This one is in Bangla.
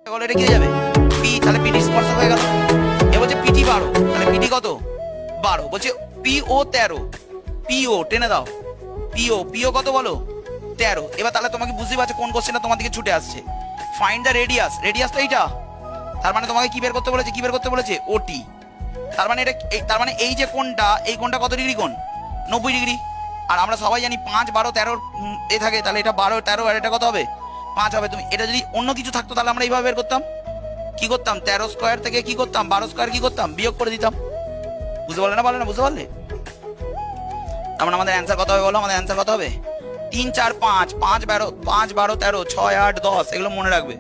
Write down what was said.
এটা কি যাবে পি, তাহলে পিটি স্পর্শক হয়ে গেল। এ বলছে পিটি 12, তাহলে পিটি কত 12, বলছে পিও 13, পিও টেনে দাও, পিও কত বলো 13। এবার তাহলে তোমাকে বুঝতে পারছো কোন কোশ্চেনটা তোমার দিকে ছুটে আসছে। ফাইন্ড দ্য রেডিয়াস তো এইটা, তার মানে তোমাকে কি বের করতে বলেছে ওটি। তার মানে এটা তার মানে এই যে কোণটা, এই কোণটা কত ডিগ্রি কোণ 90 ডিগ্রি। আর আমরা সবাই জানি 5 12 13 এ থাকে, তাহলে এটা 12 13 আর এটা কত হবে 5 হবে। তুমি এটা যদি অন্য কিছু থাকতো তাহলে আমরা এইভাবে বের করতাম, কি করতাম 13 স্কোয়ার থেকে কি করতাম 12 স্কোয়ার কি করতাম বিয়োগ করে দিতাম। বুঝতে পারলে না বুঝতে পারলে? তার মানে আমাদের অ্যান্সার কত হবে বলো, আমাদের অ্যান্সার কত হবে 3 4 5 5 12 13 6 8 10, এগুলো মনে রাখবে।